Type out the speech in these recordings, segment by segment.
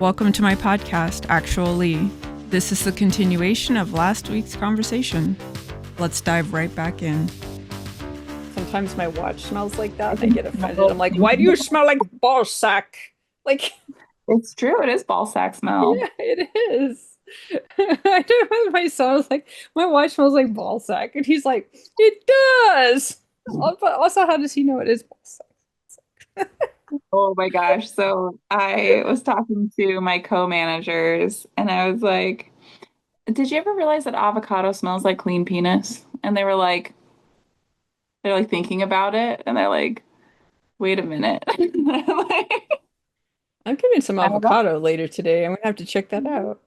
Welcome to my podcast, Actual Leigh. This is the continuation of last week's conversation. Let's dive right back in. Sometimes my watch smells like that and I get offended. I'm like, why do you smell like ball sack? Like, It's true. It is ball sack smell. yeah, it is. I do it with my son. I was like, my watch smells like ball sack. And he's like, it does. But also, how does he know it is ball sack? Oh my gosh. So I was talking to my co-managers and I was like, did you ever realize that avocado smells like clean penis? And they're like thinking about it and they're like, wait a minute. I'm getting some I don't know. avocado later today. I'm gonna have to check that out.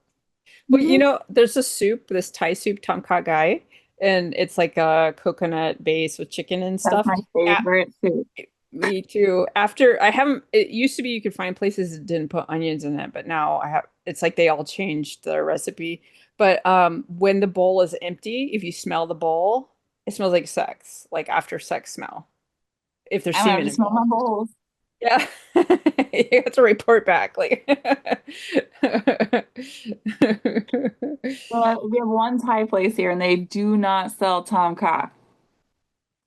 But Mhm. there's a soup, this Thai soup, tom kha gai, and it's like a coconut base with chicken and That's stuff. my favorite too. Me too. After I haven't, it used to be you could find places that didn't put onions in it, but now I have, it's like they all changed their recipe. But when the bowl is empty, if you smell the bowl, it smells like sex, like after sex smell, if there's I'm gonna have semen to smell my involved. bowls. Yeah. You have to report back. Like Well, we have one Thai place here and they do not sell Tom Kha.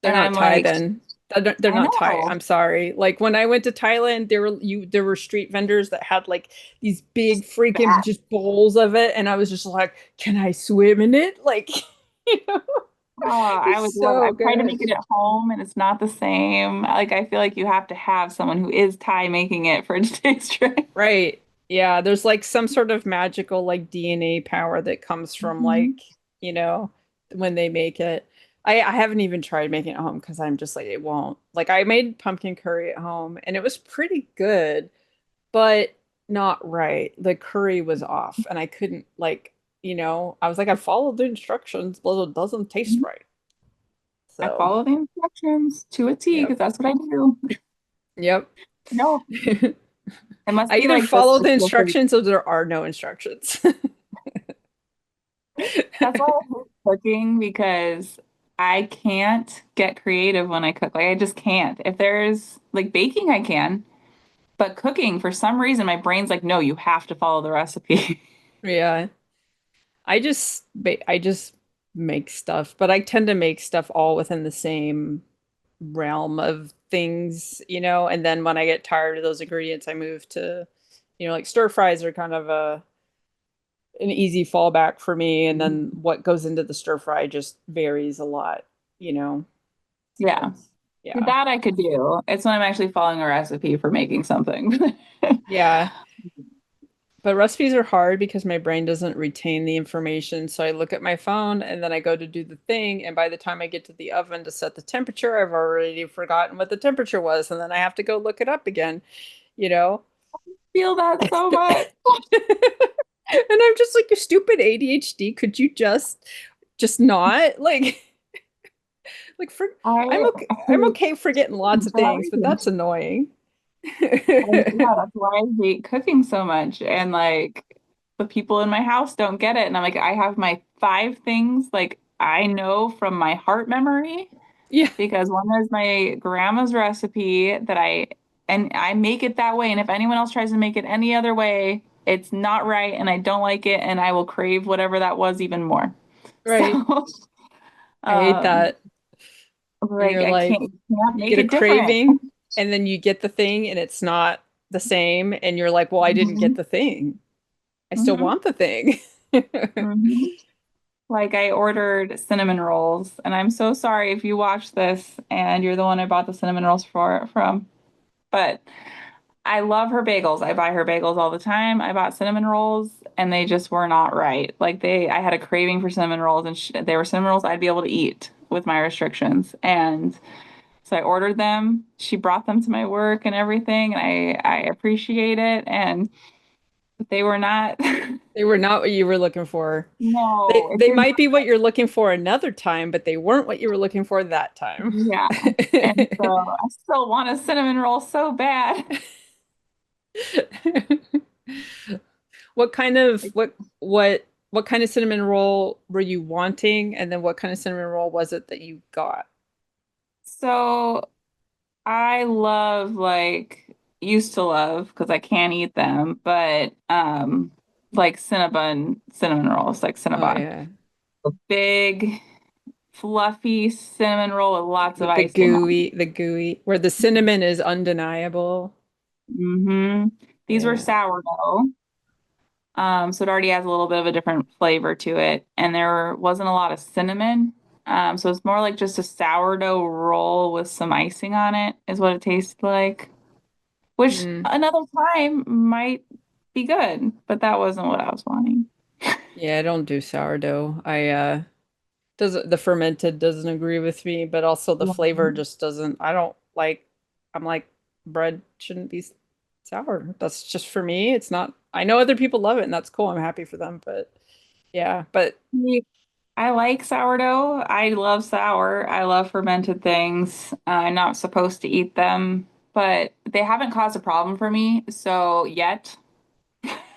they're And not I'm Thai like, then. They're I not Thai. know. I'm sorry. Like when I went to Thailand, there were street vendors that had like these big freaking That. just bowls of it, and I was just like, "Can I swim in it?" Like, you know, Oh, I would it's love. so I've tried to make good. it at home, and it's not the same. Like I feel like you have to have someone who is Thai making it for it to taste right. Right. Yeah, there's like some sort of magical like DNA power that comes from Mhm. like, you know, when they make it. I haven't even tried making it at home because I'm just like it won't. Like I made pumpkin curry at home and it was pretty good, but not right. The curry was off and I couldn't like, I was like I followed the instructions, but it doesn't taste right. I So, follow the instructions to a T yep. because that's what I do. Yep. No, it must I be either like the follow the specific. instructions or there are no instructions. That's why I hate cooking because I can't get creative when I cook. Like I just can't. If there's like baking, I can, but cooking for some reason my brain's like, no, you have to follow the recipe. Yeah. I just make stuff, but I tend to make stuff all within the same realm of things, and then when I get tired of those ingredients, I move to, like stir fries are kind of an easy fallback for me, and then what goes into the stir fry just varies a lot, you know. Yeah. So, See, yeah. that I could do. It's when I'm actually following a recipe for making something. Yeah. But recipes are hard because my brain doesn't retain the information. So I look at my phone and then I go to do the thing. And by the time I get to the oven to set the temperature, I've already forgotten what the temperature was. And then I have to go look it up again, you know? Feel that so And much. I'm just like, you stupid ADHD. Could you just not like I, I'm okay forgetting lots of for that things, but reason. that's annoying. Yeah, that's why I hate cooking so much. And like the people in my house don't get it. And I'm like, I have my five things like I know from my heart memory Yeah, because one is my grandma's recipe and I make it that way. And if anyone else tries to make it any other way, it's not right and I don't like it and I will crave whatever that was even more. right. So, I hate um, that. like You're I like, can't you make get a it different. craving and then you get the thing and it's not the same and you're like, well, I didn't get Mhm. the thing. I still Mhm. want the thing. Mhm. Like I ordered cinnamon rolls, and I'm so sorry if you watch this and you're the one I bought the cinnamon rolls from. But I love her bagels. I buy her bagels all the time. I bought cinnamon rolls, and they just were not right. I had a craving for cinnamon rolls, and they were cinnamon rolls I'd be able to eat with my restrictions. And so I ordered them. She brought them to my work and everything, and I appreciate it. And they were not. They were not what you were looking for. They No, it they did. might be what you're looking for another time, but they weren't what you were looking for that time. Yeah. And so I still want a cinnamon roll so bad. What kind of Like, what kind of cinnamon roll were you wanting? And then what kind of cinnamon roll was it that you got? so I love like used to love because I can't eat them, but like cinnamon rolls, like Oh Cinnabon. yeah. Big, fluffy cinnamon roll with lots of With the icing on gooey, where the cinnamon is undeniable. it. These were Yeah. sourdough. So it already has a little bit of a different flavor to it. And there wasn't a lot of cinnamon. So it's more like just a sourdough roll with some icing on it, is what it tasted like. Which Mm. another time might be good, but that wasn't what I was wanting. Yeah, I don't do sourdough. I doesn't the fermented doesn't agree with me, but also the flavor Mhm. just doesn't. I don't like. I'm like bread shouldn't be sour. That's just for me. It's not. I know other people love it, and that's cool. I'm happy for them, but yeah, but I like sourdough. I love sour. I love fermented things. I'm not supposed to eat them, but they haven't caused a problem for me. So yet.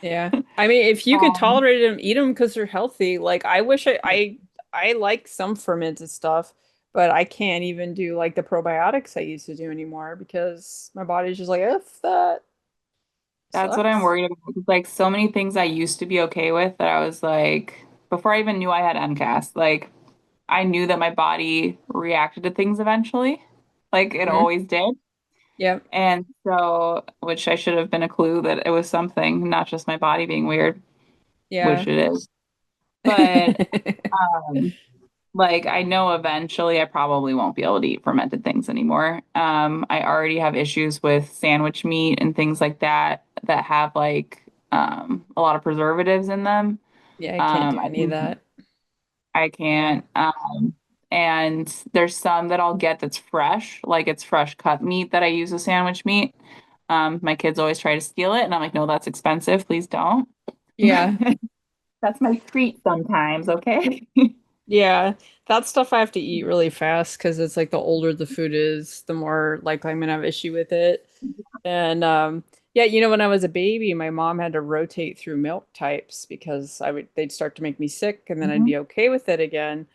yeah. I mean, if you can Um, tolerate them, eat them because they're healthy. Like I wish I like some fermented stuff, but I can't even do like the probiotics I used to do anymore because my body's just like, if that that's what I'm sucks. worried about. It's like so many things I used to be okay with that I was like, before I even knew I had MCAS, like I knew that my body reacted to things eventually, like it Hmm. always did. Yep. And so, which I should have been a clue that it was something, not just my body being weird, which Yeah. it is. But um, like I know eventually I probably won't be able to eat fermented things anymore. I already have issues with sandwich meat and things like that that have like a lot of preservatives in them. Yeah, I can't do I any of think that. I Yeah. can't. And there's some that I'll get that's fresh, like it's fresh cut meat that I use as sandwich meat. My kids always try to steal it, and I'm like, no, that's expensive. Please don't. Yeah. That's my treat sometimes, okay? Yeah. That stuff I have to eat really fast because it's like the older the food is, the more likely I'm gonna have issue with it. And yeah, when I was a baby, my mom had to rotate through milk types because they'd start to make me sick and then I'd Mhm. be okay with it again.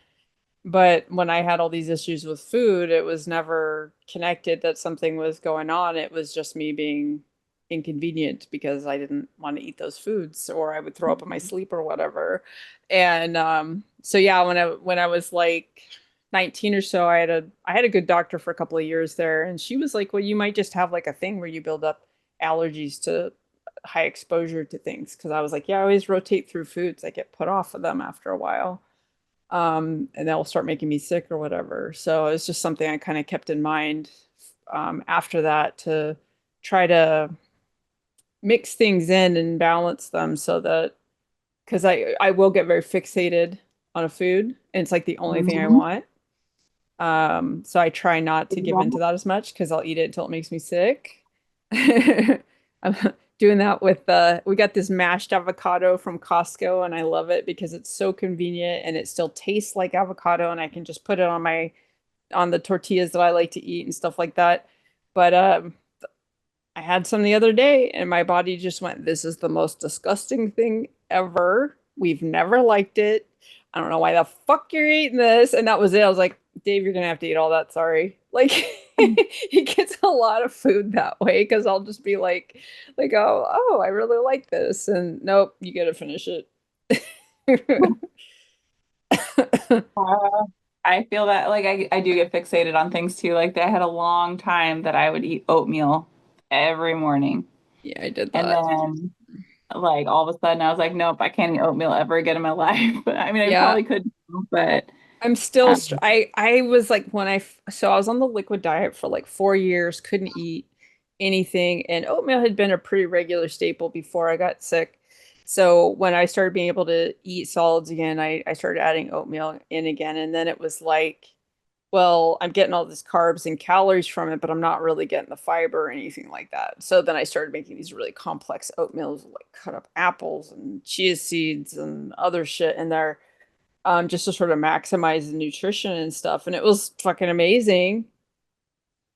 But when I had all these issues with food, it was never connected that something was going on. It was just me being inconvenient because I didn't want to eat those foods or I would throw up in my sleep or whatever. And so yeah, when I was like 19 or so, I had a good doctor for a couple of years there and she was like, "Well, you might just have like a thing where you build up allergies to high exposure to things." Because I was like, "Yeah, I always rotate through foods. I get put off of them after a while." And they'll start making me sick or whatever. So it's just something I kind of kept in mind after that to try to mix things in and balance them so that because I will get very fixated on a food and it's like the only thing I Mhm. want. So I try not to give into that as much because I'll eat it until it makes me sick. I'm doing that with we got this mashed avocado from Costco and I love it because it's so convenient and it still tastes like avocado and I can just put it on the tortillas that I like to eat and stuff like that. But I had some the other day and my body just went, "This is the most disgusting thing ever. We've never liked it. I don't know why the fuck you're eating this." And that was it. I was like, "Dave, you're gonna have to eat all that. Sorry." Like he gets a lot of food that way because I'll just be like, oh, I really like this. And nope, you gotta finish it. Uh, I feel that like I do get fixated on things too. Like I had a long time that I would eat oatmeal every morning. Yeah, I did And that. then like all of a sudden I was like, nope, I can't eat oatmeal ever again in my life. But I mean I Yeah, probably could, but I'm still um, I was like so I was on the liquid diet for like 4 years, couldn't eat anything, and oatmeal had been a pretty regular staple before I got sick. So when I started being able to eat solids again, I started adding oatmeal in again, and then it was like, well, I'm getting all these carbs and calories from it, but I'm not really getting the fiber or anything like that. So then I started making these really complex oatmeals, like cut up apples and chia seeds and other shit in there just to sort of maximize the nutrition and stuff. And it was fucking amazing.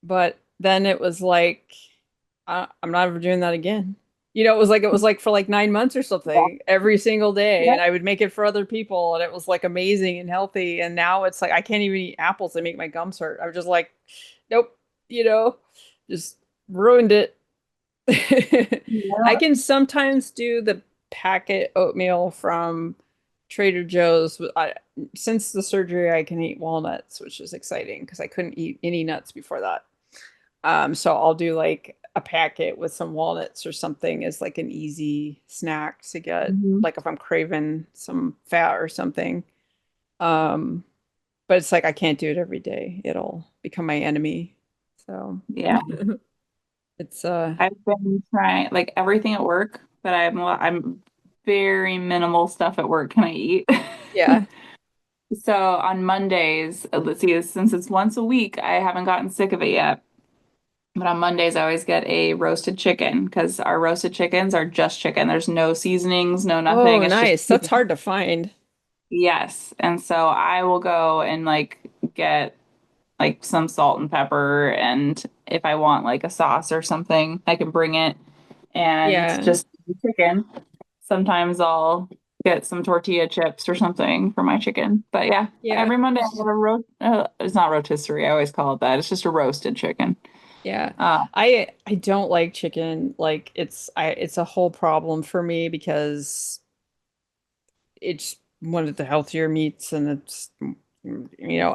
But then it was like, I'm not ever doing that again. It was like for like 9 months or yeah, something every single day. yeah. And I would make it for other people. And it was like amazing and healthy. And now it's like, I can't even eat apples. They make my gums hurt. I'm just like, nope, you know, just ruined it. I Yeah. can sometimes do the packet oatmeal from Trader Joe's. Since the surgery, I can eat walnuts, which is exciting because I couldn't eat any nuts before that. So I'll do like a packet with some walnuts or something as like an easy snack to get, Mhm. like if I'm craving some fat or something. Um, but it's like I can't do it every day. It'll become my enemy. So Yeah. it's I've been trying like everything at work, but I'm very minimal stuff at work can I eat. yeah. So on Mondays, let's see, since it's once a week, I haven't gotten sick of it yet. But on Mondays, I always get a roasted chicken because our roasted chickens are just chicken. There's no seasonings, no Oh, nothing. It's just nice. That's chicken. hard to find. Yes. And so I will go and like get like some salt and pepper. And if I want like a sauce or something, I can bring it and Yeah. just chicken. Sometimes I'll get some tortilla chips or something for my chicken. But yeah, Yeah. every Monday I have a it's not rotisserie. I always call it that. It's just a roasted chicken. Yeah. Uh, I don't like chicken. Like it's a whole problem for me because it's one of the healthier meats and it's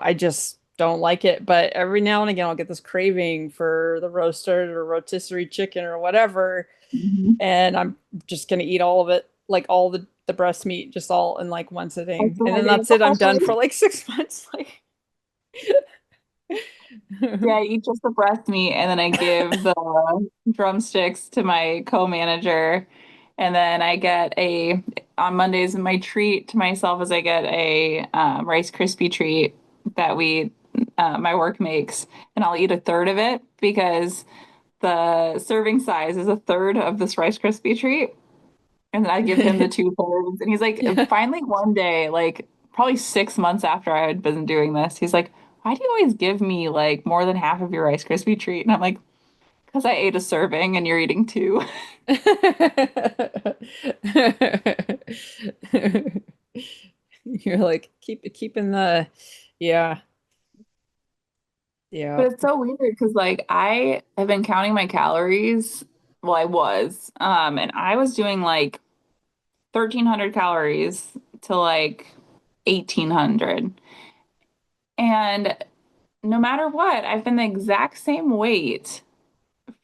I just don't like it. But every now and again I'll get this craving for the roasted or rotisserie chicken or whatever, mhm. and I'm just gonna eat all of it, like all the breast meat, just all in like one That's sitting. what And I then do. that's it. I'm done for like 6 months. Like Yeah, I eat just the breast meat and then I give the drumsticks to my co-manager. And then I get on Mondays, my treat to myself is I get a Rice Krispie treat that my work makes. And I'll eat a third of it because the serving size is a third of this Rice Krispie treat. And then I give him the two thirds. And he's like, yeah. finally one day, like probably 6 months after I had been doing this, he's like, why do you always give me like more than half of your Rice Krispie treat? And I'm like, because I ate a serving and you're eating two. You're like keeping the yeah, yeah. But it's so weird because like I have been counting my calories. Well, I was. And I was doing like 1,300 calories to like 1,800. And no matter what, I've been the exact same weight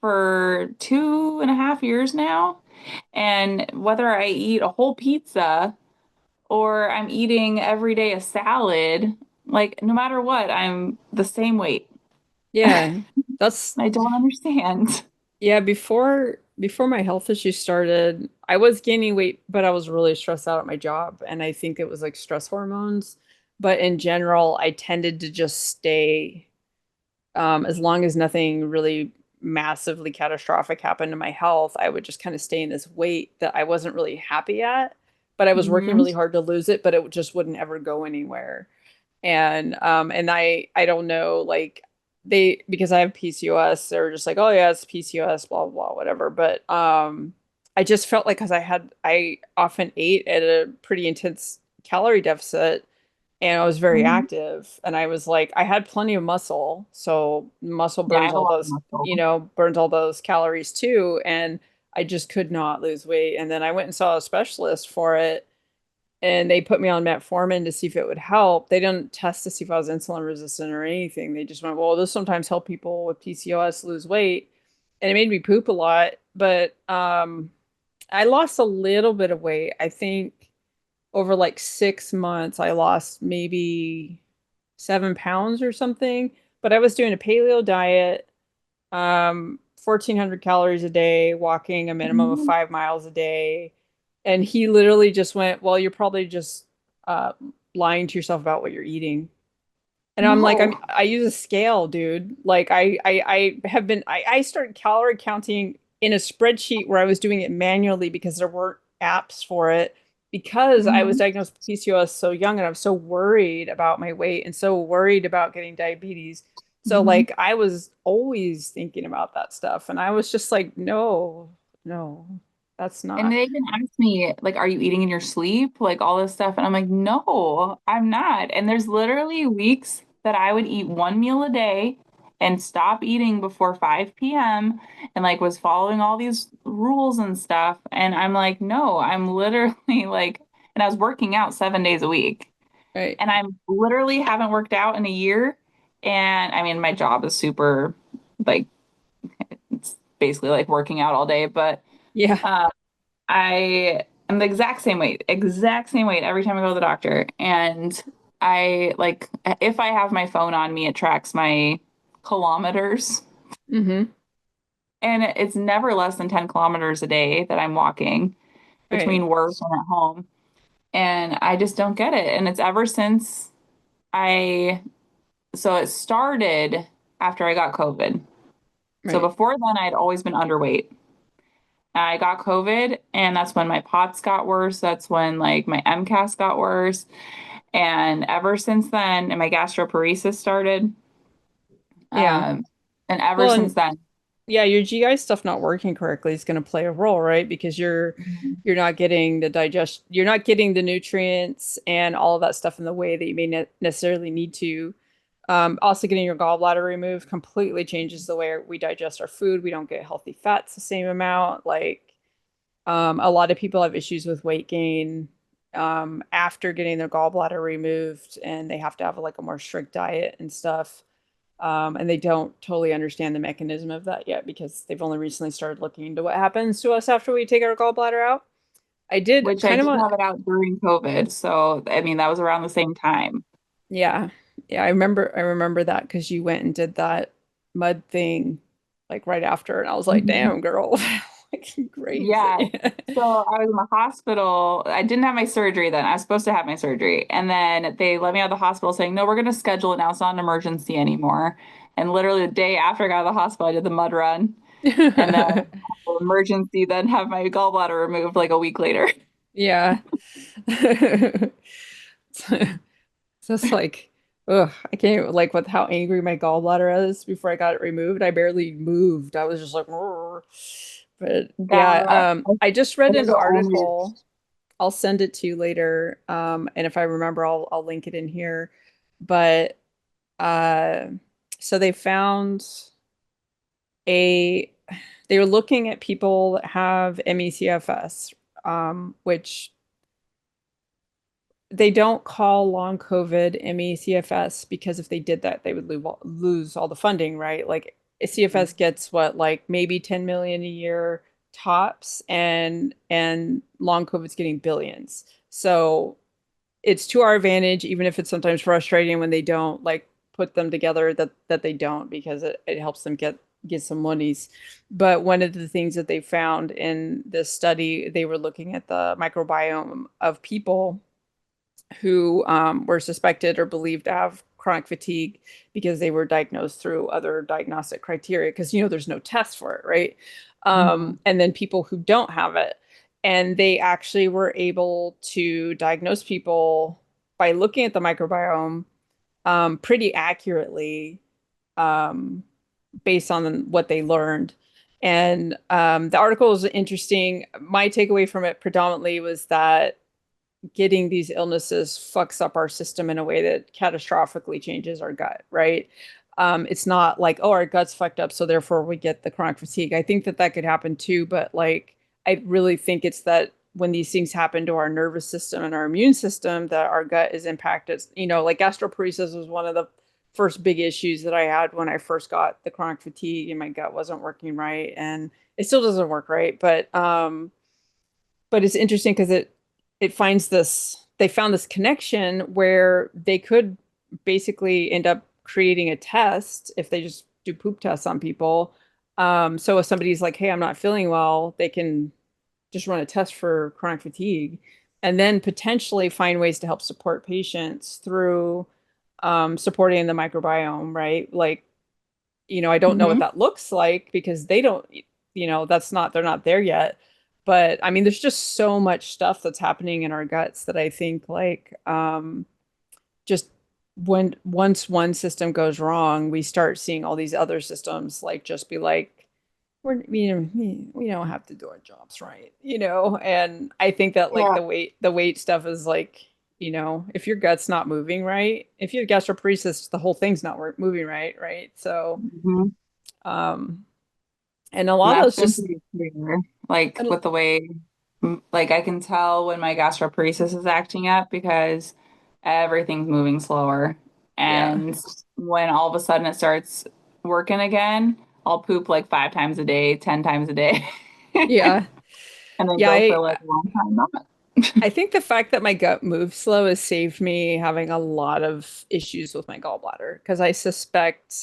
for 2.5 years now. And whether I eat a whole pizza or I'm eating every day a salad, like no matter what, I'm the same weight. Yeah. That's I don't understand. yeah, before my health issue started, I was gaining weight, but I was really stressed out at my job, and I think it was like stress hormones. But in general, I tended to just stay as long as nothing really massively catastrophic happened to my health, I would just kind of stay in this weight that I wasn't really happy at, but I was working Hmm. really hard to lose it, but it just wouldn't ever go anywhere. And I don't know, like they because I have PCOS, they're just like, oh yeah, it's PCOS, blah blah blah, whatever. But I just felt like because I often ate at a pretty intense calorie deficit and I was very Hmm. active and I was like I had plenty of muscle, so muscle Yeah, I burns have a all lot of those, muscle. burns all those calories too, and I just could not lose weight. And then I went and saw a specialist for it and they put me on metformin to see if it would help. They didn't test to see if I was insulin resistant or anything. They just went, well, this sometimes help people with PCOS lose weight. And it made me poop a lot, but I lost a little bit of weight. I think over like 6 months, I lost maybe 7 pounds or something. But I was doing a paleo diet, 1,400 calories a day, walking a minimum of Mhm. 5 miles a day. And he literally just went, well, you're probably just uh, lying to yourself about what you're eating. And I'm like, No. I use a scale, dude. Like I have been I started calorie counting in a spreadsheet where I was doing it manually because there weren't apps for it because I was Hmm. diagnosed with PCOS so young and I was so worried about my weight and so worried about getting diabetes. So Hmm. like I was always thinking about that stuff and I was just like, no, no, that's And not. they even asked me, like, are you eating in your sleep? Like all this stuff. And I'm like, no, I'm not. And there's literally weeks that I would eat one meal a day and stop eating before 5 p.m. and like was following all these rules and stuff. And I'm like, no, I'm literally like, and I was working out 7 days a week. Right. And I literally haven't worked out in a year. And I mean, my job is super like it's basically like working out all day, but Yeah. uh, I am the exact same weight every time I go to the doctor. And I like, if I have my phone on me, it tracks my kilometers. Mm-hmm. And it's never less than 10 kilometers a day that I'm walking Right. between work and at home. And I just don't get it. And it's ever since I, so it started after I got COVID. So Right. before then, I'd always been underweight. I got COVID, and that's when my POTS got worse. That's when like my MCAS got worse. And ever since then, and my gastroparesis started. Yeah. Um, and ever Well, since and then, yeah, your GI stuff not working correctly is going to play a role, right? Because you're not getting you're not getting the nutrients and all of that stuff in the way that you may necessarily need to. Also, getting your gallbladder removed completely changes the way we digest our food. We don't get healthy fats the same amount. Like, a lot of people have issues with weight gain after getting their gallbladder removed, and they have to have like a more strict diet and stuff. And they don't totally understand the mechanism of that yet because they've only recently started looking into what happens to us after we take our gallbladder out. I did which I kind of did want, have it out during COVID. So, I mean, that was around the same time. yeah, yeah, I remember that because you went and did that mud thing like right after, and I was like, Mhm. damn, girl, like Yeah. crazy. So I was in the hospital. I didn't have my surgery then. I was supposed to have my surgery. And then they let me out of the hospital saying, no, we're going to schedule it now. It's not an emergency anymore. And literally the day after I got out of the hospital, I did the mud run. And then emergency, then have my gallbladder removed like a week later. Yeah. So it's like, ugh, I can't like with how angry my gallbladder is before I got it removed. I barely moved. I was just like, "Rrr." But yeah, That I just read is an the only. article. I'll send it to you later. And if I remember, I'll link it in here. But uh, so they found a they were looking at people that have ME/CFS, which they don't call long COVID ME/CFS because if they did that, they would lose all the funding, right? Like CFS gets what, like maybe 10 million a year tops, and long COVID's getting billions. So it's to our advantage, even if it's sometimes frustrating when they don't like put them together that they don't because it helps them get some monies. But one of the things that they found in this study, they were looking at the microbiome of people who were suspected or believed to have chronic fatigue because they were diagnosed through other diagnostic criteria because there's no test for it, right? Mhm. And then people who don't have it, and they actually were able to diagnose people by looking at the microbiome pretty accurately, um, based on what they learned. And the article is interesting. My takeaway from it predominantly was that getting these illnesses fucks up our system in a way that catastrophically changes our gut, right? It's not like, oh, our gut's fucked up, so therefore we get the chronic fatigue. I think that that could happen too, but like, I really think it's that when these things happen to our nervous system and our immune system, that our gut is impacted. Like gastroparesis was one of the first big issues that I had when I first got the chronic fatigue and my gut wasn't working right. And it still doesn't work right, but it's interesting because it finds this they found this connection where they could basically end up creating a test if they just do poop tests on people. So if somebody's like, hey, I'm not feeling well, they can just run a test for chronic fatigue and then potentially find ways to help support patients through supporting the microbiome, right? Like, I don't know what Mhm. that looks like because they don't, that's not, they're not there yet. But I mean, there's just so much stuff that's happening in our guts that I think like just when once one system goes wrong, we start seeing all these other systems like just be like, we don't have to do our jobs right, and I think that like Yeah. the weight stuff is like if your gut's not moving right, if you have gastroparesis, the whole thing's not moving right, right? So, Mhm. um, and a And lot of that's those been just, pretty clear. Like and- with the way, like I can tell when my gastroparesis is acting up because everything's moving slower. yeah, And when all of a sudden it starts working again, I'll poop like 5 times a day, 10 times a day, yeah, and then yeah. go for like a long time not. I think the fact that my gut moves slow has saved me having a lot of issues with my gallbladder because I suspect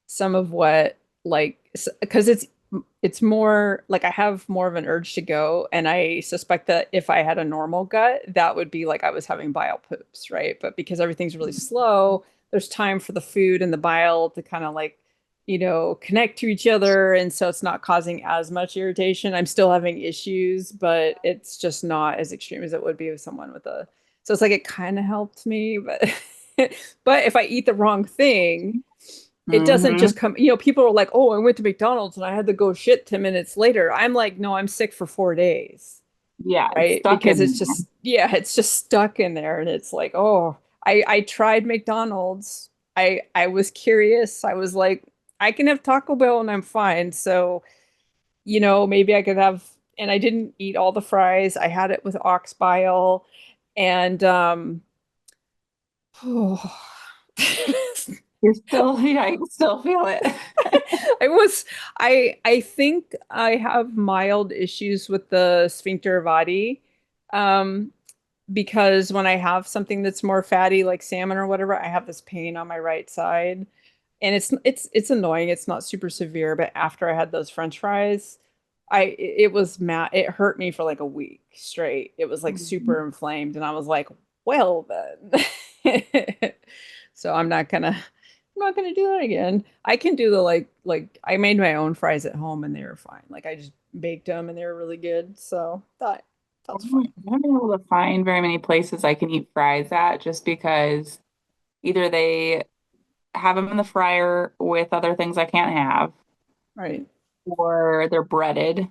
some of what like because it's more like I have more of an urge to go, and I suspect that if I had a normal gut, that would be like I was having bile poops, right? But because everything's really slow, there's time for the food and the bile to kind of like, connect to each other, and so it's not causing as much irritation. I'm still having issues, but it's just not as extreme as it would be with someone with a so it's like it kind of helped me, but but if I eat the wrong thing, it doesn't Hmm. just come, people are like, oh, I went to McDonald's and I had to go shit 10 minutes later. I'm like, no, I'm sick for 4 days, Yeah, it's right? stuck Because in it's there. just, yeah, it's just stuck in there. And it's like, oh, I tried McDonald's. I was curious. I was like, I can have Taco Bell and I'm fine. So, maybe I could have, and I didn't eat all the fries. I had it with ox bile and, oh. You're still, yeah, I can still feel it. I was I think I have mild issues with the sphincter vadi. Um, because when I have something that's more fatty like salmon or whatever, I have this pain on my right side. And it's annoying. It's not super severe, but after I had those French fries, it was mad. It hurt me for like a week straight. It was like Mhm. super inflamed, and I was like, well then. So I'm not gonna do that again. I can do the like I made my own fries at home and they were fine. Like I just baked them and they were really good. So that's fine. I haven't been able to find very many places I can eat fries at just because either they have them in the fryer with other things I can't have, Right. or they're breaded.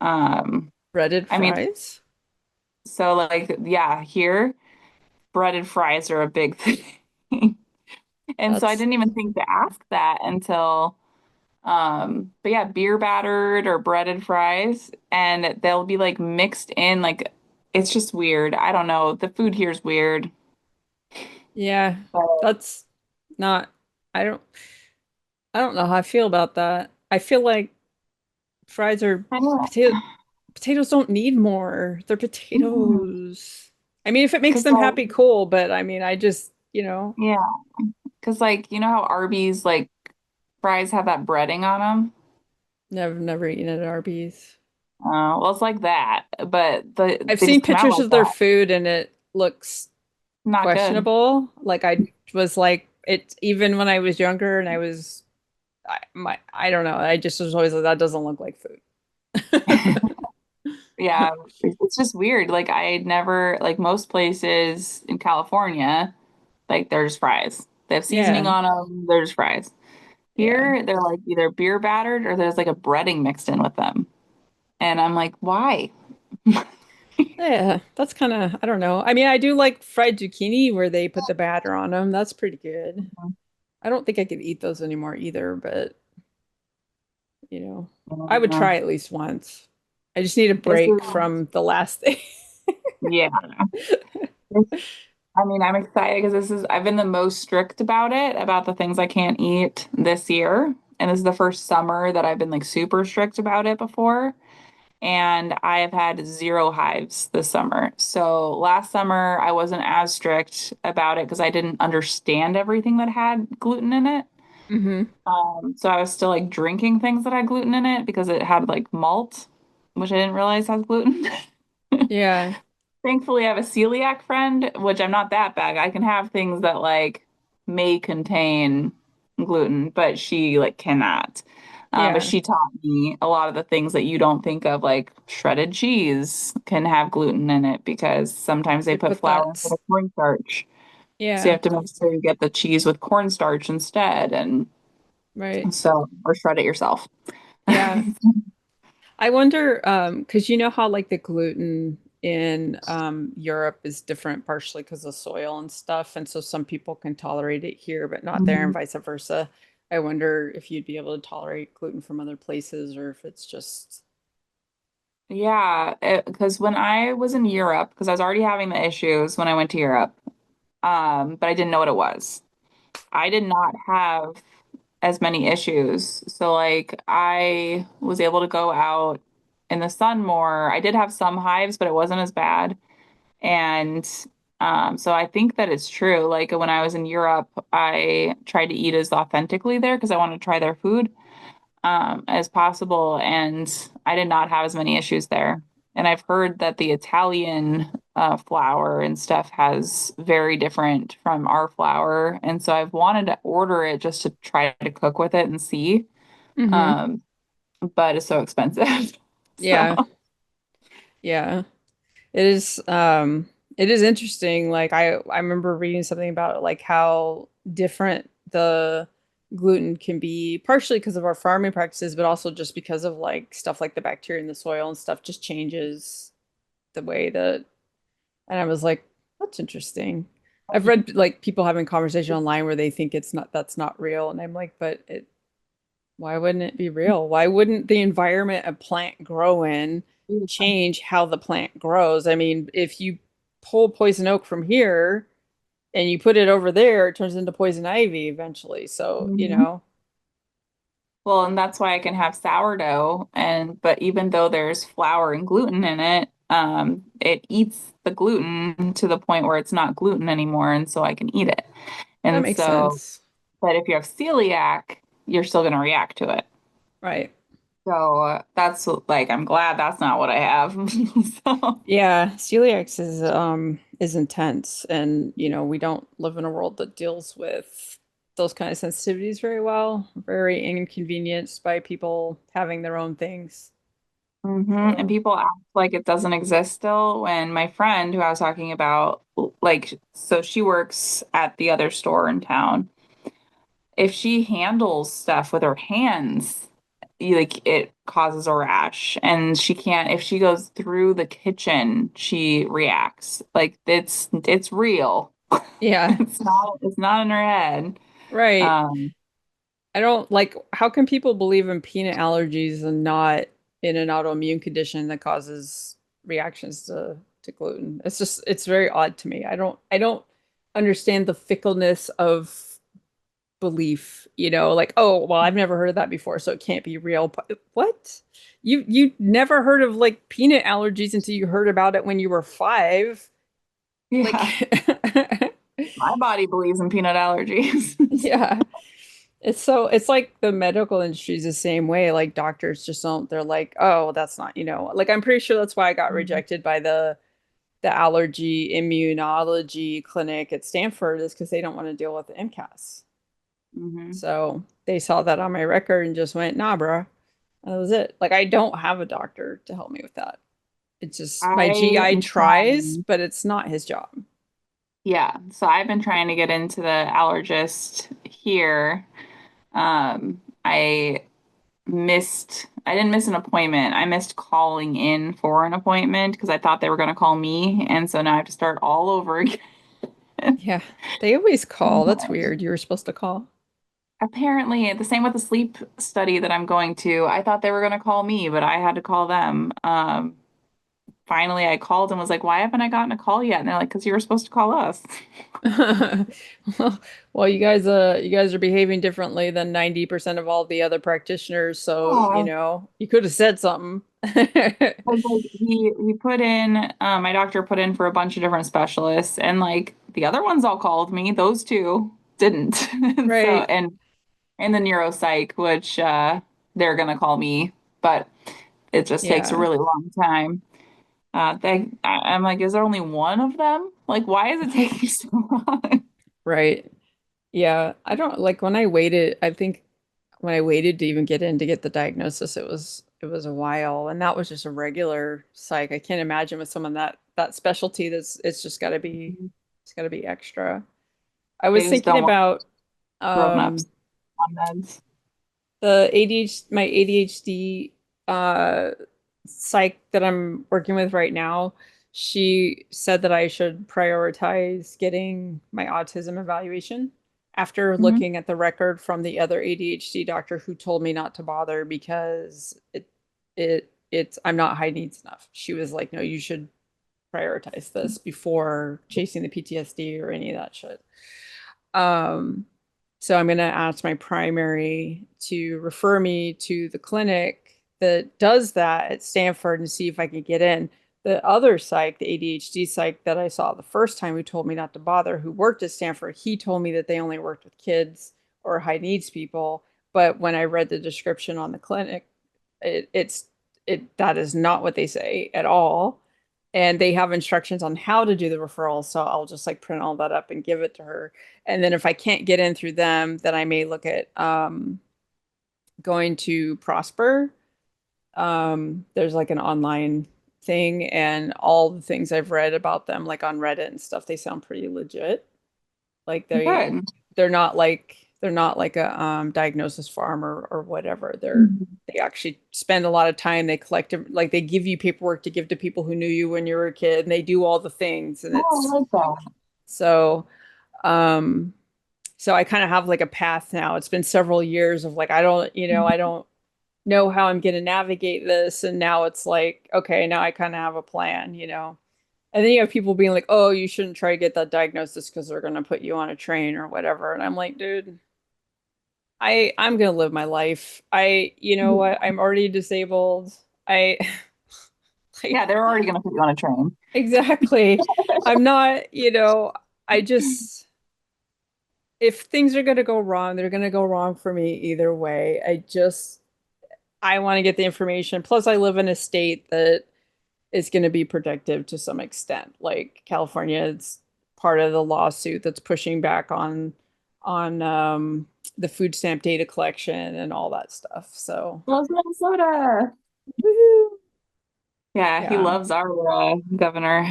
Um, Breaded I mean, fries? so like, yeah, here breaded fries are a big thing. And so I That's didn't even think to ask that until, but yeah, beer battered or breaded fries, and they'll be like mixed in, like, it's just weird. I don't know. The food here is weird. yeah. But That's not I don't know how I feel about that. I feel like fries are I don't, potatoes don't need more. They're potatoes. I mean, if it makes because them like, happy, cool, but I mean, I just, yeah, because like, you know how Arby's like fries have that breading on them? never eaten at Arby's. Well, it's like that, but I've they seen just come out pictures like of their that. food and it looks Not good. questionable. Like I was like it even when I was younger and I don't know. I just was always like that doesn't look like food. Yeah, it's just weird. Like I never like most places in California, like there's fries. They have seasoning Yeah. on them. There's fries. Yeah. Here, they're like either beer battered or there's like a breading mixed in with them. And I'm like, why? Yeah, that's kind of, I don't know. I mean, I do like fried zucchini where they put the batter on them. That's pretty good. I don't think I could eat those anymore either, but you know, I would Uh, try at least once. I just need a this break is, from the last thing. yeah. I mean, I'm excited because I've been the most strict about it, about the things I can't eat this year. And this is the first summer that I've been like super strict about it before. And I have had zero hives this summer. So last summer, I wasn't as strict about it because I didn't understand everything that had gluten in it. Hmm. So I was still like drinking things that had gluten in it because it had like malt, which I didn't realize has gluten. Yeah. Thankfully, I have a celiac friend, which I'm not that bad. I can have things that like may contain gluten, but she like cannot. But Yeah. she taught me a lot of the things that you don't think of, like shredded cheese can have gluten in it because sometimes they They put put flour that, instead of cornstarch. So you yeah, have to make sure you get the cheese with cornstarch instead, and right. so or shred it yourself. Yeah. I wonder, because you know how like the gluten in Europe is different, partially because of soil and stuff. And so some people can tolerate it here, but not there, and Mhm. vice versa. I wonder if you'd be able to tolerate gluten from other places or if it's just, Yeah, because when I was in Europe, because I was already having the issues when I went to Europe, but I didn't know what it was. I did not have as many issues. So like I was able to go out in the sun more. I did have some hives, but it wasn't as bad. And so I think that it's true. Like when I was in Europe, I tried to eat as authentically there because I wanted to try their food as possible. And I did not have as many issues there. And I've heard that the Italian flour and stuff has very different from our flour. And so I've wanted to order it just to try to cook with it and see. hmm. Um, but it's so expensive. Yeah, So, yeah. It is it is interesting. Like I remember reading something about like how different the gluten can be, partially because of our farming practices, but also just because of like stuff like the bacteria in the soil and stuff just changes the way that, and I was like, that's interesting. I've read like people having conversation online where they think it's not, that's not real, and I'm like, but it, why wouldn't it be real? Why wouldn't the environment a plant grow in change how the plant grows? I mean, if you pull poison oak from here and you put it over there, it turns into poison ivy eventually. So, you mhm. know, Well, and that's why I can have sourdough. And but even though there's flour and gluten in it, it eats the gluten to the point where it's not gluten anymore, and so I can eat it. that And makes so, sense. but if you have celiac, you're still going to react to it. Right. So that's like I'm glad that's not what I have. So, Yeah, celiac is intense, and you know, we don't live in a world that deals with those kind of sensitivities very well. Very inconvenienced by people having their own things. and So, people act like it doesn't exist still. When my friend who I was talking about, like, so she works at the other store in town. If she handles stuff with her hands, like it causes a rash, and she can't, if she goes through the kitchen, she reacts. Like it's real. yeah, It's not in her head. right. Um, I don't like, how can people believe in peanut allergies and not in an autoimmune condition that causes reactions to gluten? It's just, it's very odd to me. I don't understand the fickleness of belief, you know, like, oh, well, I've never heard of that before, so it can't be real. What? You never heard of like peanut allergies until you heard about it when you were 5. Like, yeah, my body believes in peanut allergies. yeah. It's so, it's like the medical industry is the same way. Like doctors just don't, they're like, oh, that's not, you know, like I'm pretty sure that's why I got rejected by the allergy immunology clinic at Stanford, is because they don't want to deal with the MCAS. Hmm. So they saw that on my record and just went, nah, bro. That was it. Like I don't have a doctor to help me with that. It's just my I GI am tries, trying. but it's not his job. Yeah, so I've been trying to get into the allergist here. I didn't miss an appointment. I missed calling in for an appointment because I thought they were going to call me. And so now I have to start all over again. Yeah, they always call. That's But weird. You were supposed to call. apparently, the same with the sleep study that I'm going to. I thought they were going to call me, but I had to call them. Finally, I called and was like, why haven't I gotten a call yet? And they're like, because you were supposed to call us. Well, well, you guys are behaving differently than 90% of all the other practitioners, so you Yeah. know, you could have said something. Like he put in my doctor put in for a bunch of different specialists and like the other ones all called me, those two didn't. And so Right. and the neuropsych, which they're gonna call me, but it just takes a Yeah. really long time. I'm like, is there only one of them? Like, why is it taking so long? Right. Yeah. I don't like when I waited, I think when I waited to even get in to get the diagnosis, it was a while, and that was just a regular psych. I can't imagine with someone that specialty that's, it's just got to be, it's got to be extra. I They was just thinking don't want about grown-ups um on meds. the ADHD, my ADHD uh psych that I'm working with right now. she said that I should prioritize getting my autism evaluation after Mhm. looking at the record from the other ADHD doctor who told me not to bother because it's I'm not high needs enough. She was like, no, you should prioritize this before chasing the PTSD or any of that shit. Um, so I'm going to ask my primary to refer me to the clinic that does that at Stanford and see if I can get in. The other psych, the ADHD psych that I saw the first time who told me not to bother, who worked at Stanford, he told me that they only worked with kids or high needs people. But when I read the description on the clinic, it that is not what they say at all. And they have instructions on how to do the referral. So I'll just like print all that up and give it to her. And then if I can't get in through them, then I may look at going to Prosper. There's like an online thing, and all the things I've read about them, like on Reddit and stuff, they sound pretty legit. Like Good. they're not like a diagnosis farm or whatever. Mhm. They actually spend a lot of time. They collect like they give you paperwork to give to people who knew you when you were a kid, and they do all the things. And Oh, it's I like that. so um so I kind of have like a path now. It's been several years of like I don't know how I'm going to navigate this, and now it's like okay, now I kind of have a plan. And then you have people being like, "Oh, you shouldn't try to get that diagnosis because they're going to put you on a train or whatever." And I'm like, "Dude, I'm going to live my life. You know what? I'm already disabled. I Yeah, like they're already going to put you on a train. exactly. I'm not, I just if things are going to go wrong, they're going to go wrong for me either way. I want to get the information. Plus, I live in a state that is going to be protective to some extent. Like California, it's part of the lawsuit that's pushing back on the food stamp data collection and all that stuff. So, Loves Minnesota. woohoo. Yeah, he Yeah. loves our governor.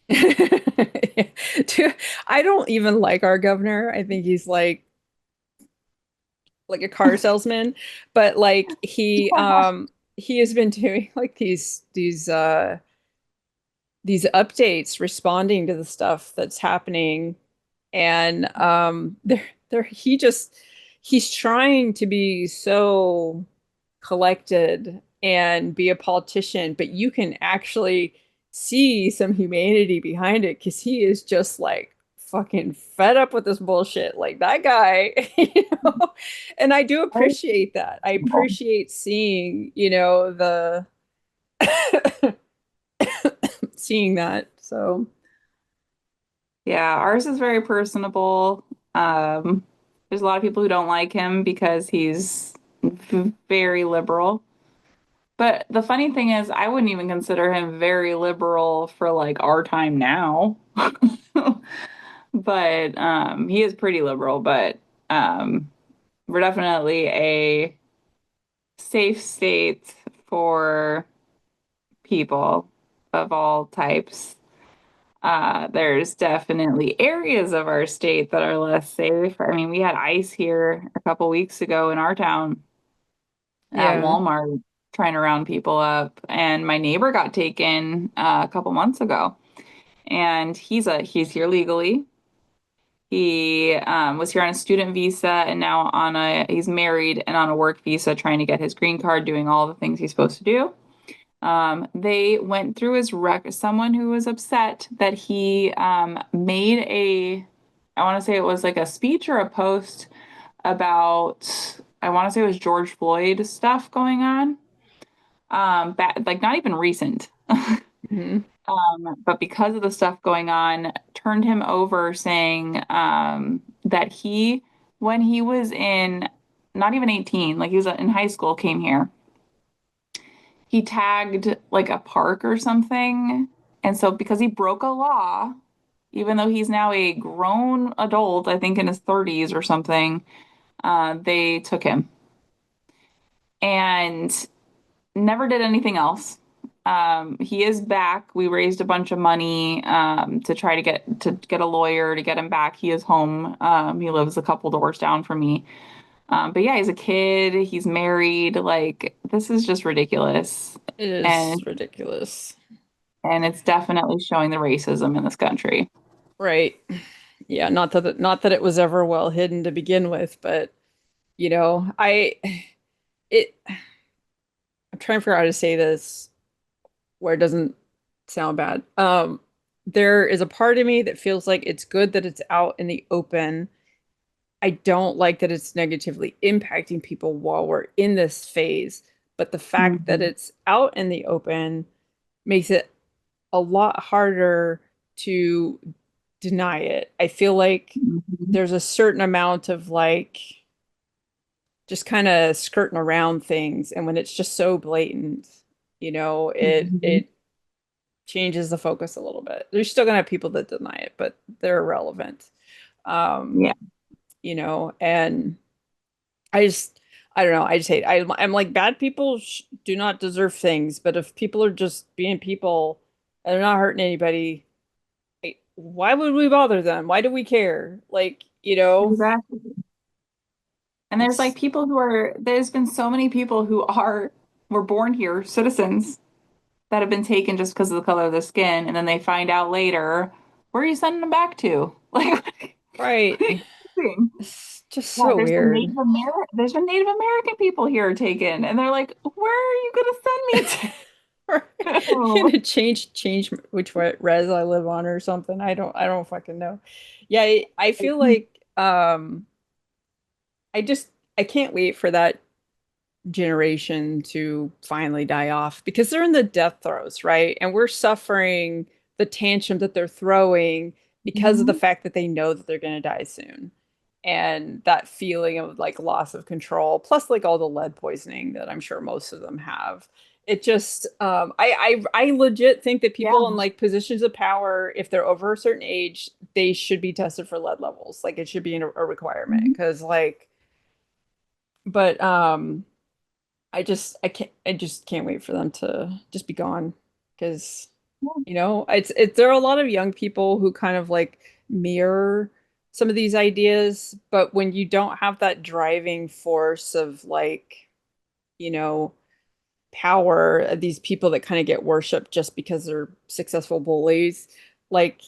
Dude, I don't even like our governor. I think he's like a car salesman, but like he has been doing like these updates responding to the stuff that's happening. And he's trying to be so collected and be a politician, but you can actually see some humanity behind it because he is just like fucking fed up with this bullshit. Like that guy, And I do appreciate that. I appreciate seeing, the seeing that. So Yeah, ours is very personable. Um, there's a lot of people who don't like him because he's very liberal. But the funny thing is, I wouldn't even consider him very liberal for like our time now. But he is pretty liberal, but um, we're definitely a safe state for people of all types. There's definitely areas of our state that are less safe. I mean, we had ice here a couple weeks ago in our town at yeah, Walmart trying to round people up, and my neighbor got taken a couple months ago. And he's here legally. He was here on a student visa and now he's married and on a work visa, trying to get his green card, doing all the things he's supposed to do. They went through his someone who was upset that he made I want to say it was like a speech or a post about, I want to say it was George Floyd stuff going on. Like not even recent. hmm But because of the stuff going on, turned him over saying that when he was in not even 18, like he was in high school, came here, he tagged like a park or something. And so because he broke a law, even though he's now a grown adult, I think in his 30s or something, they took him and never did anything else. He is back. We raised a bunch of money to try to get a lawyer to get him back. He is home. He lives a couple doors down from me. But yeah, he's a kid. He's married. Like this is just ridiculous. it is And ridiculous. And it's definitely showing the racism in this country. Right. Yeah, not that it was ever well hidden to begin with, but it I'm trying to figure out how to say this where it doesn't sound bad. There is a part of me that feels like it's good that it's out in the open. I don't like that it's negatively impacting people while we're in this phase, but the fact that Mhm. it's out in the open makes it a lot harder to deny it. I feel like Mhm. there's a certain amount of like just kind of skirting around things, and when it's just so blatant, it Mhm. it changes the focus a little bit. There's still gonna have people that deny it, but they're irrelevant. Um, Yeah, and I just I don't know. I just hate. I'm like bad people do not deserve things, but if people are just being people and they're not hurting anybody, why would we bother them? Why do we care? Like, exactly. And there's like it's there's been so many people who were born here, citizens, that have been taken just because of the color of their skin, and then they find out later, where are you sending them back to? Like, right. what are you doing? It's just Yeah, so weird. There's been Native American people here taken, and they're like, where are you gonna send me Right. to? Gonna change which res I live on or something. I don't fucking know. Yeah, I feel like I just I can't wait for that generation to finally die off because they're in the death throes, right? And we're suffering the tantrum that they're throwing because of the Mhm. fact that they know that they're going to die soon. And that feeling of like loss of control, plus like all the lead poisoning that I'm sure most of them have. It just, I legit think that Yeah. people in like positions of power, if they're over a certain age, they should be tested for lead levels. Like it should be a requirement Mhm. because like, but I just can't wait for them to just be gone because there are a lot of young people who kind of like mirror some of these ideas, but when you don't have that driving force of like, you know, power, these people that kind of get worshipped just because they're successful bullies, like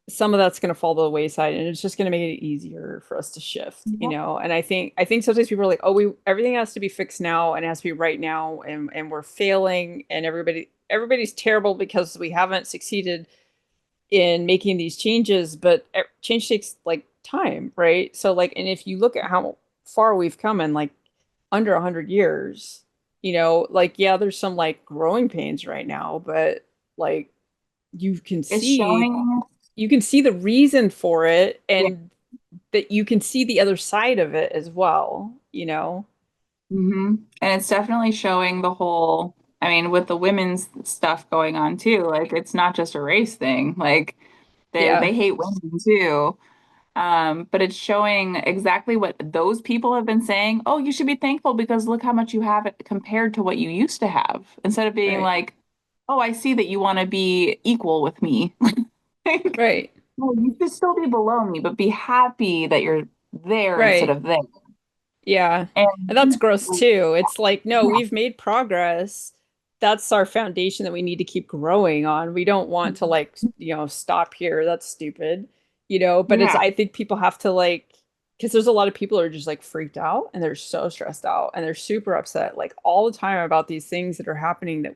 some of that's going to fall to the wayside and it's just going to make it easier for us to shift, Yeah. and I think sometimes people are like, oh, we everything has to be fixed now and it has to be right now and we're failing and everybody's terrible because we haven't succeeded in making these changes, but change takes like time, right? So like, and if you look at how far we've come in like under 100 years, like yeah, there's some like growing pains right now, but like you can It's see showing, you can see the reason for it yeah. and that you can see the other side of it as well. Hmm. And it's definitely showing the whole, I mean, with the women's stuff going on too, like it's not just a race thing. Like Yeah, they hate women too. But it's showing exactly what those people have been saying. Oh, you should be thankful because look how much you have it compared to what you used to have. Instead of being right, like, oh, I see that you want to be equal with me. Like, right, no, you should still be below me, but be happy that you're there instead right. of there. Yeah. And that's And gross too. It's like, no, yeah. we've made progress. That's our foundation that we need to keep growing on. We don't want to like, stop here. That's stupid. But Yeah. I think people have to like, because there's a lot of people who are just like freaked out and they're so stressed out and they're super upset like all the time about these things that are happening that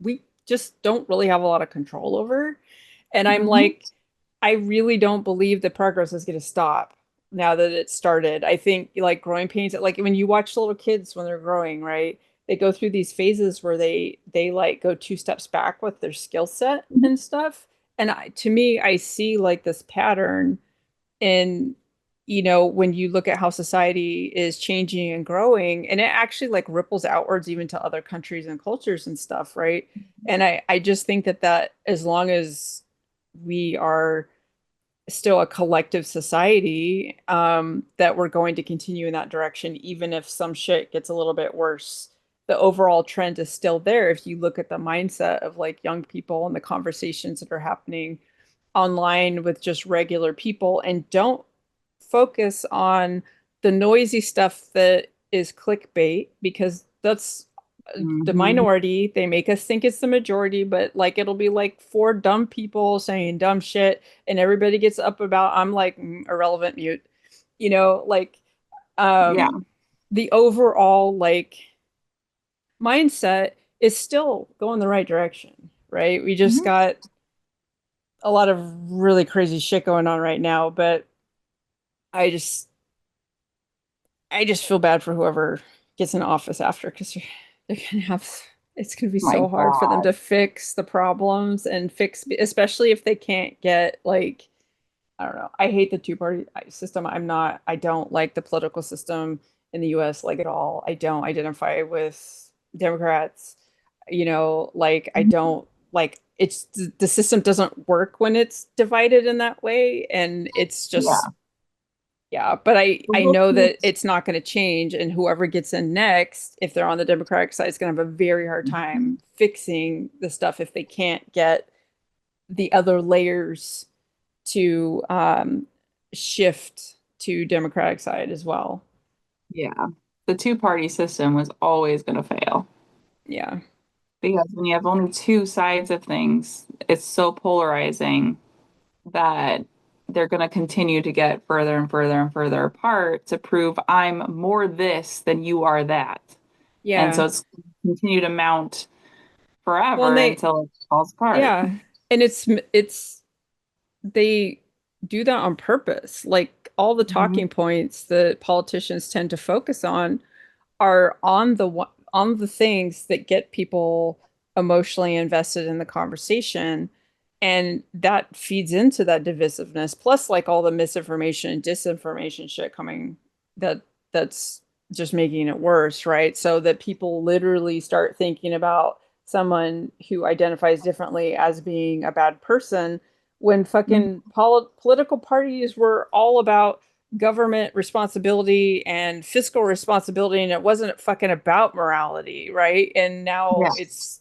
we just don't really have a lot of control over. And I'm Mhm. like, I really don't believe that progress is going to stop now that it started. I think like growing pains, like when you watch little kids when they're growing, right? They go through these phases where they like go two steps back with their skill set and stuff. And to me, I see like this pattern in when you look at how society is changing and growing and it actually like ripples outwards even to other countries and cultures and stuff, right? And I just think that as long as we are still a collective society, that we're going to continue in that direction even if some shit gets a little bit worse. The overall trend is still there if you look at the mindset of like young people and the conversations that are happening online with just regular people and don't focus on the noisy stuff that is clickbait because that's The Hmm. minority. They make us think it's the majority, but like it'll be like four dumb people saying dumb shit, and everybody gets up about. I'm like irrelevant mute, like Yeah. um the overall like mindset is still going the right direction, right? We just Hmm. got a lot of really crazy shit going on right now, but I just I just feel bad for whoever gets in office after because they're gonna have it's gonna be My so hard for them God. to fix the problems and fix, especially if they can't get like I don't know. I hate the two-party system. I don't like the political system in the US like at all. I don't identify with Democrats. Like I Mhm. don't like it's the system doesn't work when it's divided in that way. And it's just, Yeah. yeah, but I Well, know that it's- it's not going to change. And whoever gets in next, if they're on the Democratic side, is going to have a very hard Mhm. time fixing the stuff if they can't get the other layers to shift to Democratic side as well. Yeah. The two-party system was always going to fail Yeah. because when you have only two sides of things, it's so polarizing that they're going to continue to get further and further and further apart to prove I'm more this than you are that. And Yeah. so it's continue to mount Well, and forever until it falls apart. yeah. And it's they do that on purpose. Like all the Mhm. talking points that politicians tend to focus on are on the things that get people emotionally invested in the conversation, and that feeds into that divisiveness, plus like all the misinformation and disinformation shit coming that that's just making it worse, right? So that people literally start thinking about someone who identifies differently as being a bad person when fucking political parties were all about government responsibility and fiscal responsibility, and it wasn't fucking about morality, right? And now Yes.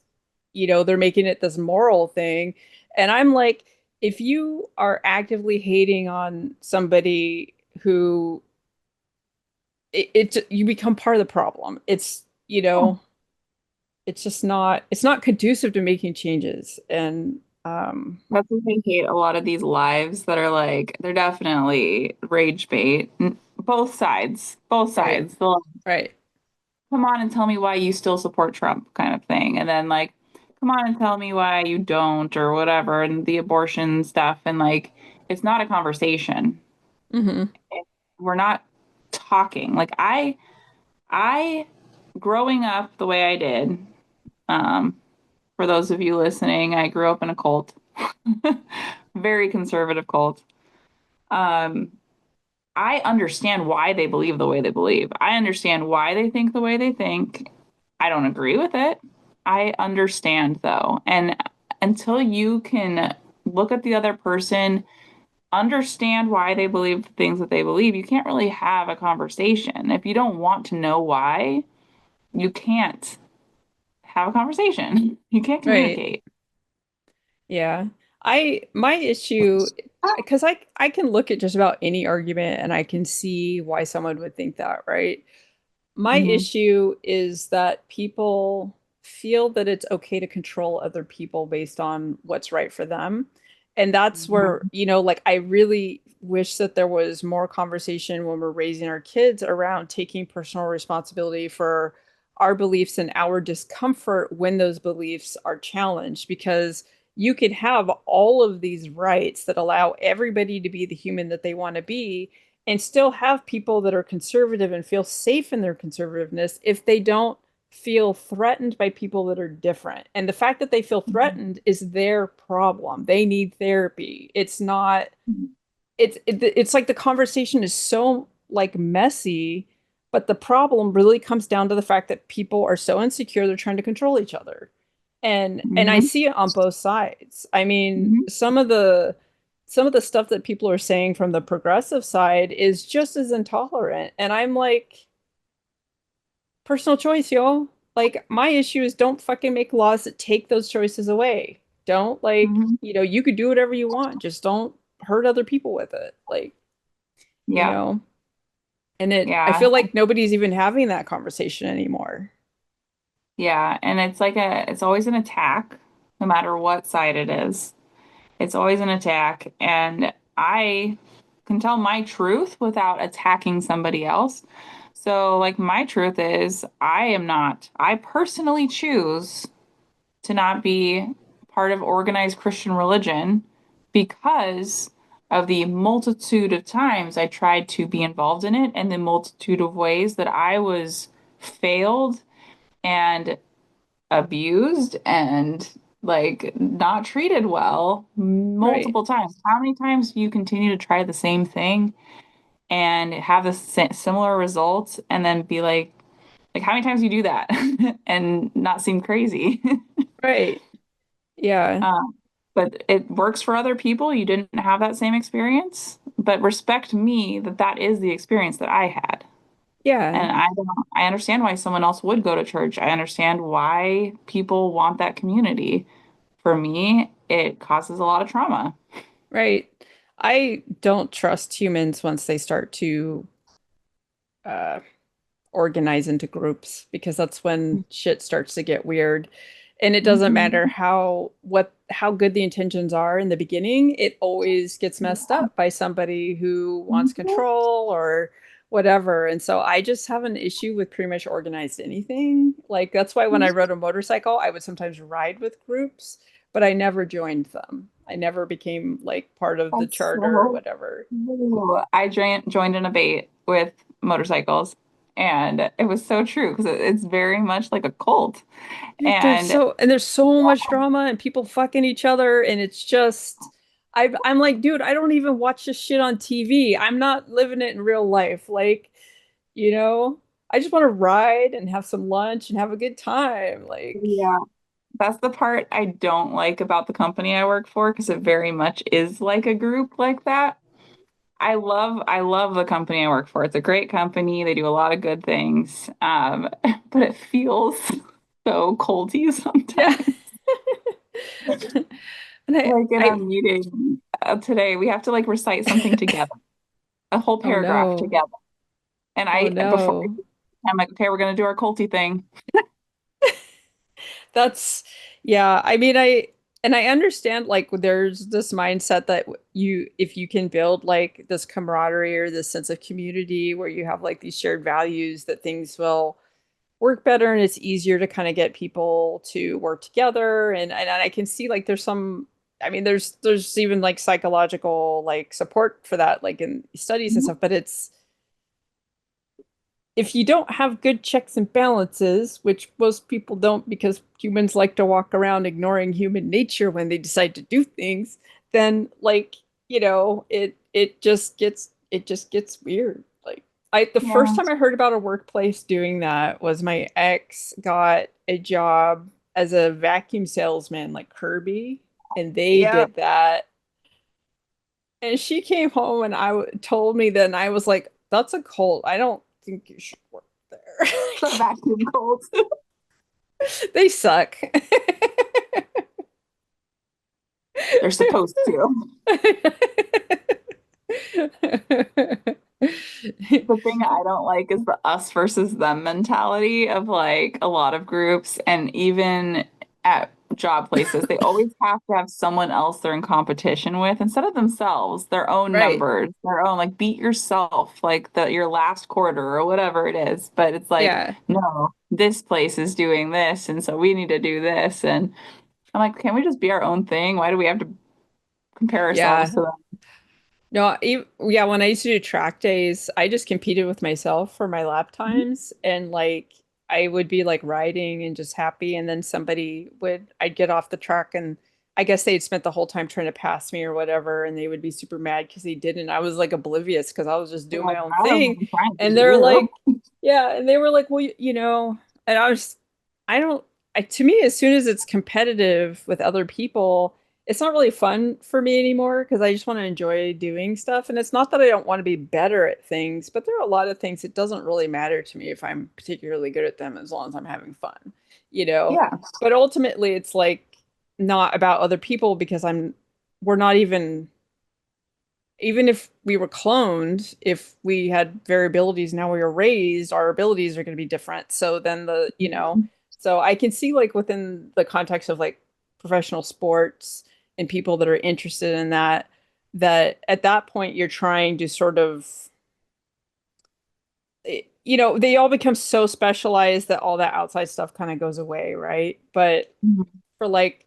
they're making it this moral thing. And I'm like, if you are actively hating on somebody who you become part of the problem. It's not conducive to making changes. And That's what I hate a lot of these lives that are like, they're definitely rage bait. Both sides, both right, sides. They'll right. come on and tell me why you still support Trump kind of thing. And then like, come on and tell me why you don't or whatever. And the abortion stuff. And like, it's not a conversation. Hmm. We're not talking. Like I, growing up the way I did, um, for those of you listening, I grew up in a cult, very conservative cult. Um, I understand why they believe the way they believe. I understand why they think the way they think. I don't agree with it. I understand though. And until you can look at the other person, understand why they believe the things that they believe, you can't really have a conversation. If you don't want to know why, you can't have a conversation. You can't Right. communicate. Yeah. My issue, because I can look at just about any argument and I can see why someone would think that, right? My Hmm. issue is that people feel that it's okay to control other people based on what's right for them. And that's where, Hmm. like I really wish that there was more conversation when we're raising our kids around taking personal responsibility for our beliefs and our discomfort when those beliefs are challenged, because you could have all of these rights that allow everybody to be the human that they want to be and still have people that are conservative and feel safe in their conservativeness if they don't feel threatened by people that are different. And the fact that they feel threatened is their problem. They need therapy. It's not it's like the conversation is so like messy, but the problem really comes down to the fact that people are so insecure they're trying to control each other. And I Hmm. see it on both sides. I mean, Hmm. some of the stuff that people are saying from the progressive side is just as intolerant. And I'm like, personal choice, y'all. Like, my issue is don't fucking make laws that take those choices away. Don't like, Hmm. you could do whatever you want. Just don't hurt other people with it. Like, you Yeah. know, I Yeah. feel like nobody's even having that conversation anymore. Yeah, and it's always an attack, no matter what side it is. It's always an attack, and I can tell my truth without attacking somebody else. So, like, my truth is I personally choose to not be part of organized Christian religion because of the multitude of times I tried to be involved in it and the multitude of ways that I was failed and abused and like not treated well Right. multiple times. How many times do you continue to try the same thing and have the similar results and then be like how many times do you do that and not seem crazy? Right. Yeah. Um, but it works for other people. You didn't have that same experience, but respect me that that is the experience that I had. Yeah. And I understand why someone else would go to church. I understand why people want that community. For me, it causes a lot of trauma. Right. I don't trust humans once they start to uh organize into groups because that's when shit starts to get weird. And it doesn't matter Mhm. how good the intentions are in the beginning, it always gets messed Yeah. up by somebody who wants Mhm. control or whatever. And so I just have an issue with pretty much organized anything. Like that's why when I rode a motorcycle, I would sometimes ride with groups, but I never joined them. I never became like part of the That's charter or so whatever. true. I joined an debate with motorcycles, and it was so true because it's very much like a cult. Dude, And there's so much drama and people fucking each other and it's just I'm like, dude, I don't even watch this shit on TV. I'm not living it in real life. Like, you know, I just want to ride and have some lunch and have a good time. Like, yeah, that's the part I don't like about the company I work for because it very much is like a group like that. I love the company I work for. It's a great company. They do a lot of good things. But it feels so culty yeah. sometimes. And Like in our I meeting today, we have to like recite something together, a whole oh paragraph no. together. And Oh before no. I'm like, okay, we're gonna do our culty thing. That's yeah, I mean I understand like there's this mindset that you if you can build like this camaraderie or this sense of community where you have like these shared values that things will work better and it's easier to kind of get people to work together and I can see like there's some I mean there's even like psychological like support for that like in studies and Mhm. stuff but it's if you don't have good checks and balances, which most people don't because humans like to walk around ignoring human nature when they decide to do things, then like, it just gets weird. Like the first Yeah. time I heard about a workplace doing that was my ex got a job as a vacuum salesman like Kirby and they Yep. did that and she came home and told me that, and I was like, "That's a cult. I don't think you should work there. The vacuum cult. They suck." They're supposed to. The thing I don't like is the us versus them mentality of like a lot of groups and even at job places, they always have to have someone else they're in competition with instead of themselves, their own Right. numbers, their own like beat yourself, like your last quarter or whatever it is. But it's like, Yeah. no, this place is doing this, and so we need to do this. And I'm like, can we just be our own thing? Why do we have to compare ourselves Yeah. to them? No, yeah, when I used to do track days, I just competed with myself for my lap times and like I would be like riding and just happy and then I'd get off the truck and I guess they'd spent the whole time trying to pass me or whatever and they would be super mad because they didn't. I was like oblivious because I was just They're doing like, my own I wasn't thing. even trying to And beat they're you. like, yeah, and they were like, well, and I don't, to me, as soon as it's competitive with other people, it's not really fun for me anymore because I just want to enjoy doing stuff. And it's not that I don't want to be better at things, but there are a lot of things it doesn't really matter to me if I'm particularly good at them as long as I'm having fun, you know? Yeah. But ultimately, it's like not about other people because we're not even if we were cloned, if we had variabilities now we were raised, our abilities are going to be different. So then So I can see like within the context of like professional sports and people that are interested in that, that at that point you're trying to sort of, they all become so specialized that all that outside stuff kind of goes away, right? But Mhm. for like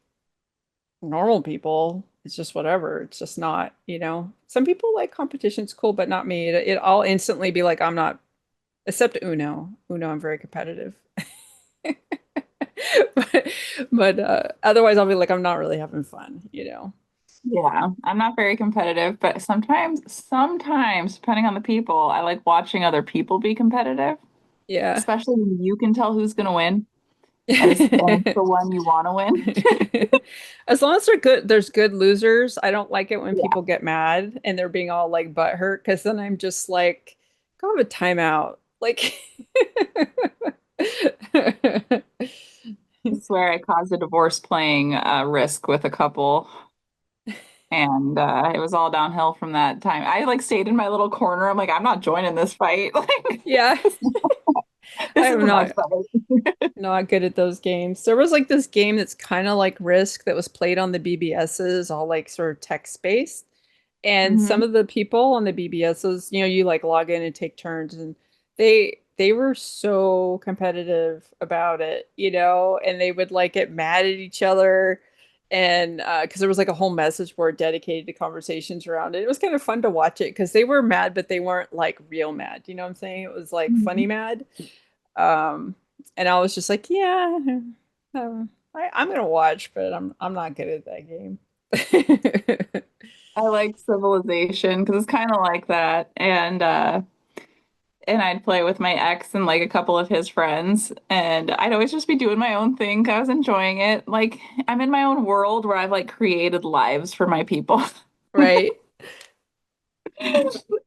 normal people, it's just whatever. It's just not, some people like competition's cool, but not me. I'll instantly be like, I'm not, except Uno. Uno, I'm very competitive. But, but otherwise I'll be like, I'm not really having fun. Yeah, I'm not very competitive, but sometimes, depending on the people, I like watching other people be competitive, Yeah. especially when you can tell who's going to win and it's the one you want to win. As long as there's good losers. I don't like it when Yeah. people get mad and they're being all like butthurt because then I'm just like, go have a timeout. Like, I swear I caused a divorce playing Risk with a couple, and it was all downhill from that time. I like stayed in my little corner. I'm like, I'm not joining this fight. Like, yeah, I this am isn't my not fight. not good at those games. There was like this game that's kind of like Risk that was played on the BBSs, all like sort of text based. And some Hmm. of the people on the BBSs, you like log in and take turns, and they were so competitive about it, and they would like get mad at each other, and because there was like a whole message board dedicated to conversations around it. It was kind of fun to watch it because they were mad, but they weren't like real mad. You know what I'm saying? It was like funny mad. Um, and I was just like, yeah, I'm gonna watch, but I'm not good at that game. I like Civilization because it's kind of like that, and I'd play with my ex and like a couple of his friends, and I'd always just be doing my own thing 'cause I was enjoying it. Like I'm in my own world where I've like created lives for my people. Right.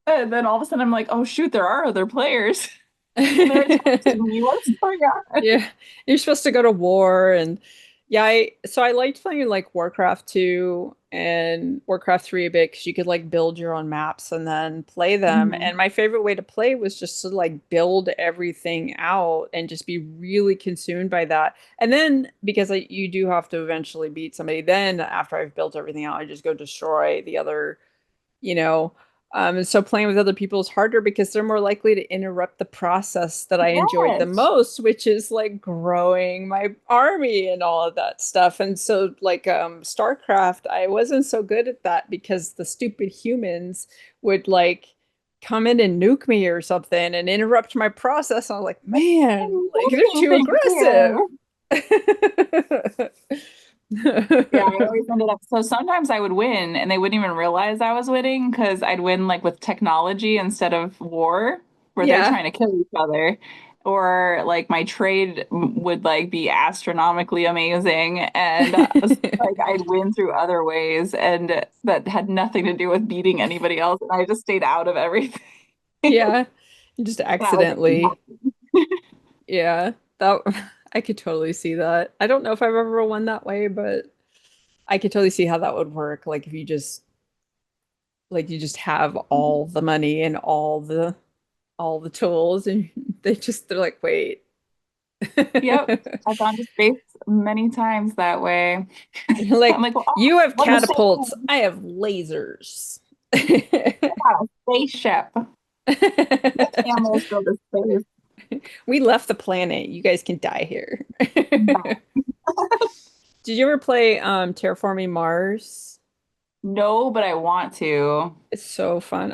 And then all of a sudden I'm like, oh shoot, there are other players. And they're attacking me. What's going on? Yeah, you're supposed to go to war, and yeah, I liked playing like Warcraft 2 and Warcraft 3 a bit because you could like build your own maps and then play them. Mhm. And my favorite way to play was just to like build everything out and just be really consumed by that. And then because you do have to eventually beat somebody, then after I've built everything out, I just go destroy the other you know. And so playing with other people is harder because they're more likely to interrupt the process that I enjoyed the Yes. most, which is like growing my army and all of that stuff. And so like StarCraft, I wasn't so good at that because the stupid humans would like come in and nuke me or something and interrupt my process. I was like, man, I'm like they're looking too things aggressive. here. Yeah, I always ended up. So sometimes I would win and they wouldn't even realize I was winning because I'd win like with technology instead of war, where they're Yeah. trying to kill each other. Or like my trade would like be astronomically amazing, and like I'd win through other ways, and that had nothing to do with beating anybody else, and I just stayed out of everything. Yeah. Just That was accidentally. Yeah, that I could totally see that. I don't know if I've ever won that way, but I could totally see how that would work. Like if you just have all the money and all the tools and they're like, wait. Yep, I've gone to space many times that way. You're I'm like, like, well, oh, you have what mistake? catapults, I have lasers. A spaceship. The camels go to space. We left the planet. You guys can die here. No, Did you ever play Terraforming Mars? no, but I want to. It's so fun.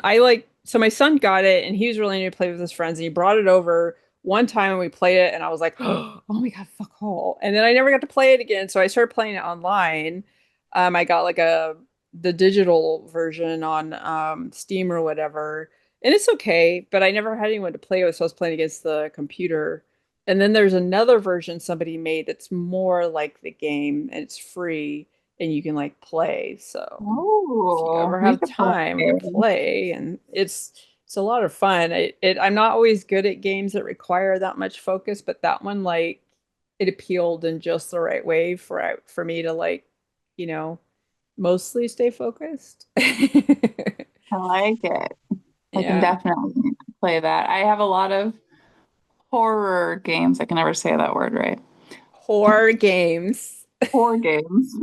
So my son got it and he was really into to play with his friends and he brought it over one time and we played it and I was like, oh my God, fuck all. And then I never got to play it again. So I started playing it online. I got like the digital version on Steam or whatever. And it's okay, but I never had anyone to play with, so I was playing against the computer. And then there's another version somebody made that's more like the game and it's free and you can like play. So if you Oh, ever we have could play. time, we can play, and it's a lot of fun. I'm not always good at games that require that much focus, but that one like it appealed in just the right way for me to like, you know, mostly stay focused. I like it. I can Yeah. definitely play that. I have a lot of horror games. I can never say that word right. Horror games. Horror games.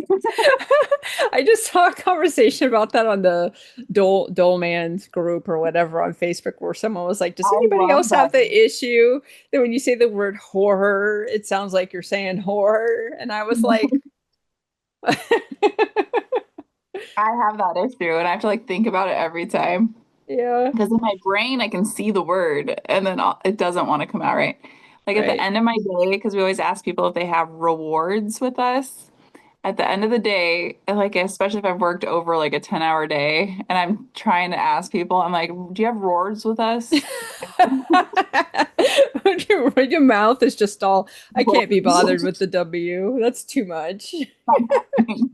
I just saw a conversation about that on the Dole Man's group or whatever on Facebook where someone was like, does I anybody love else have that. the issue that when you say the word horror, it sounds like you're saying horror? And I was like, I have that issue and I have to like think about it every time. yeah, Because in my brain, I can see the word and then it doesn't want to come out right. Like at the right. end of my day, because we always ask people if they have rewards with us. At the end of the day, like especially if I've worked over like a 10-hour day and I'm trying to ask people, I'm like, do you have rewards with us? Your mouth is just all, I can't be bothered Rewards. with the W. That's too much. Not happening.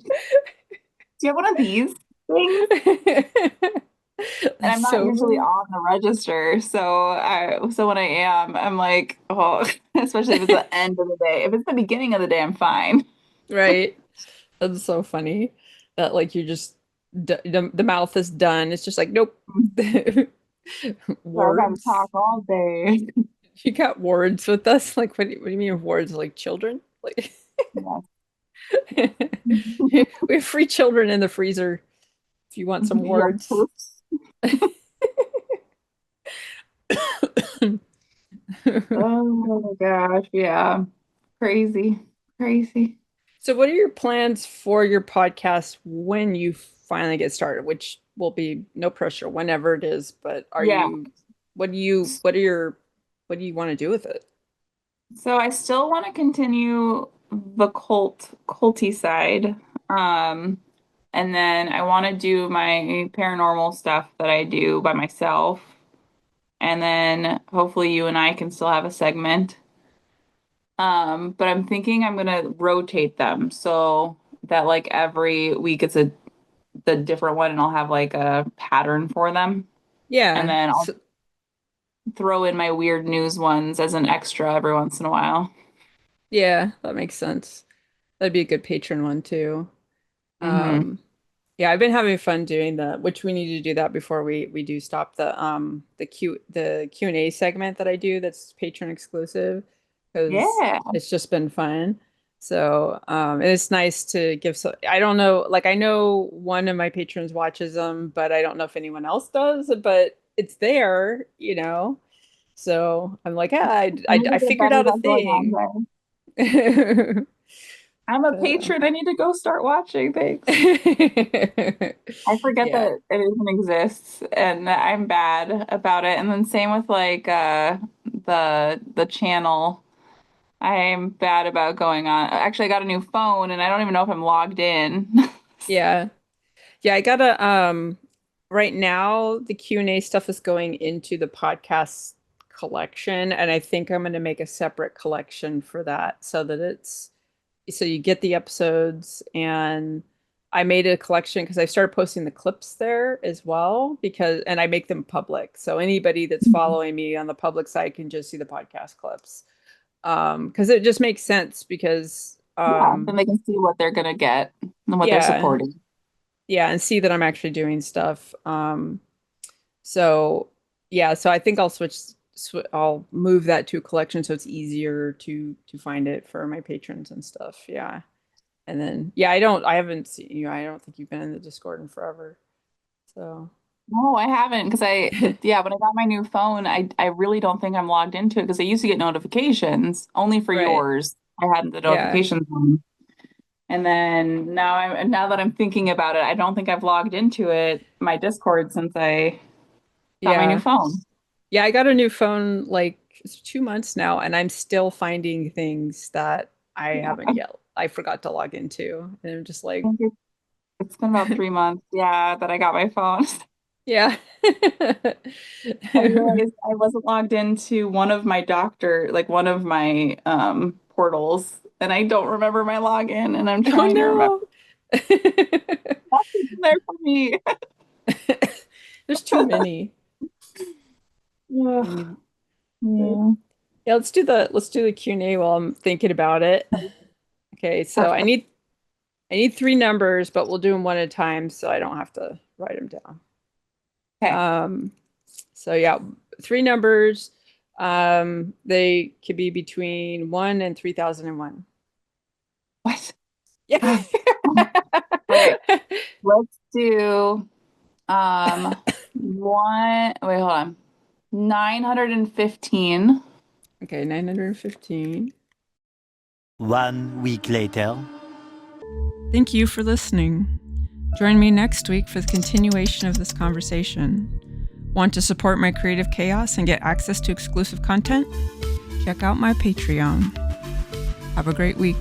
Do you have one of these things? And That's I'm not so usually funny. on the register, so when I am, I'm like, oh, especially if it's the end of the day. If it's the beginning of the day, I'm fine. Right. That's so funny that like you just the mouth is done. It's just like nope. So I gotta Words. talk all day. You got words with us? Like what do you mean words? Like children? Like Yes. we have free children in the freezer if you want some Yes, words. oops. Oh my gosh, yeah. Crazy. Crazy. So what are your plans for your podcast when you finally get started, which will be no pressure whenever it is, but are Yeah. you what do you want to do with it? So I still want to continue the culty side. Um, and then I want to do my paranormal stuff that I do by myself. And then hopefully you and I can still have a segment. But I'm thinking I'm gonna rotate them so that like every week it's a the different one and I'll have like a pattern for them. And Yeah. then I'll So, throw in my weird news ones as an extra every once in a while. yeah, that makes sense. That'd be a good patron one too. Hmm. Um, yeah, I've been having fun doing that, which we need to do that before we do stop the Q&A segment that I do that's patron exclusive because Yeah. it's just been fun. So, and it's nice to give so I don't know, like I know one of my patrons watches them, but I don't know if anyone else does, but it's there, you know. So I'm like, yeah, I need I to get figured better out a about going on thing. there. I'm a But patron. I need to go start watching things. I forget yeah, that it even exists and I'm bad about it. And then same with like the channel. I'm bad about going on. Actually, I got a new phone and I don't even know if I'm logged in. yeah. Yeah, I gotta right now the Q&A stuff is going into the podcast collection and I think I'm gonna make a separate collection for that so that it's so you get the episodes and I made a collection because I started posting the clips there as well because and I make them public. So anybody that's following me on the public side can just see the podcast clips. Because it just makes sense because Yeah, then they can see what they're gonna get and what they're yeah, supporting. yeah, and see that I'm actually doing stuff. So yeah, so I think I'll I'll move that to a collection so it's easier to find it for my patrons and stuff. Yeah. And then yeah, I haven't seen you. I don't think you've been in the Discord in forever. So No, I haven't because yeah, when I got my new phone, I really don't think I'm logged into it because I used to get notifications only for right. yours. I had the Yeah. notifications on. And then now that I'm thinking about it, I don't think I've logged into it, my Discord since I got my new Yeah. phone. Yeah, I got a new phone like it's 2 months now, and I'm still finding things that I Yeah, haven't yet. I forgot to log into. And I'm just I like, think it's been about 3 months, yeah, that I got my phone. yeah. I realized I wasn't logged into one of my portals, and I don't remember my login, and I'm Oh trying to remember. no. Nothing's there for me. There's too many. I Ugh, need, but yeah, yeah, let's do the Q&A while I'm thinking about it. Okay, so perfect. I need three numbers, but we'll do them one at a time so I don't have to write them down. Okay. Um, so yeah, three numbers. They could be between 1 and 3001. What? Yeah. Wait, let's do one. Wait, hold on. 915. Okay, 915. 1 week later. Thank you for listening. Join me next week for the continuation of this conversation. Want to support my creative chaos and get access to exclusive content? Check out my Patreon. Have a great week.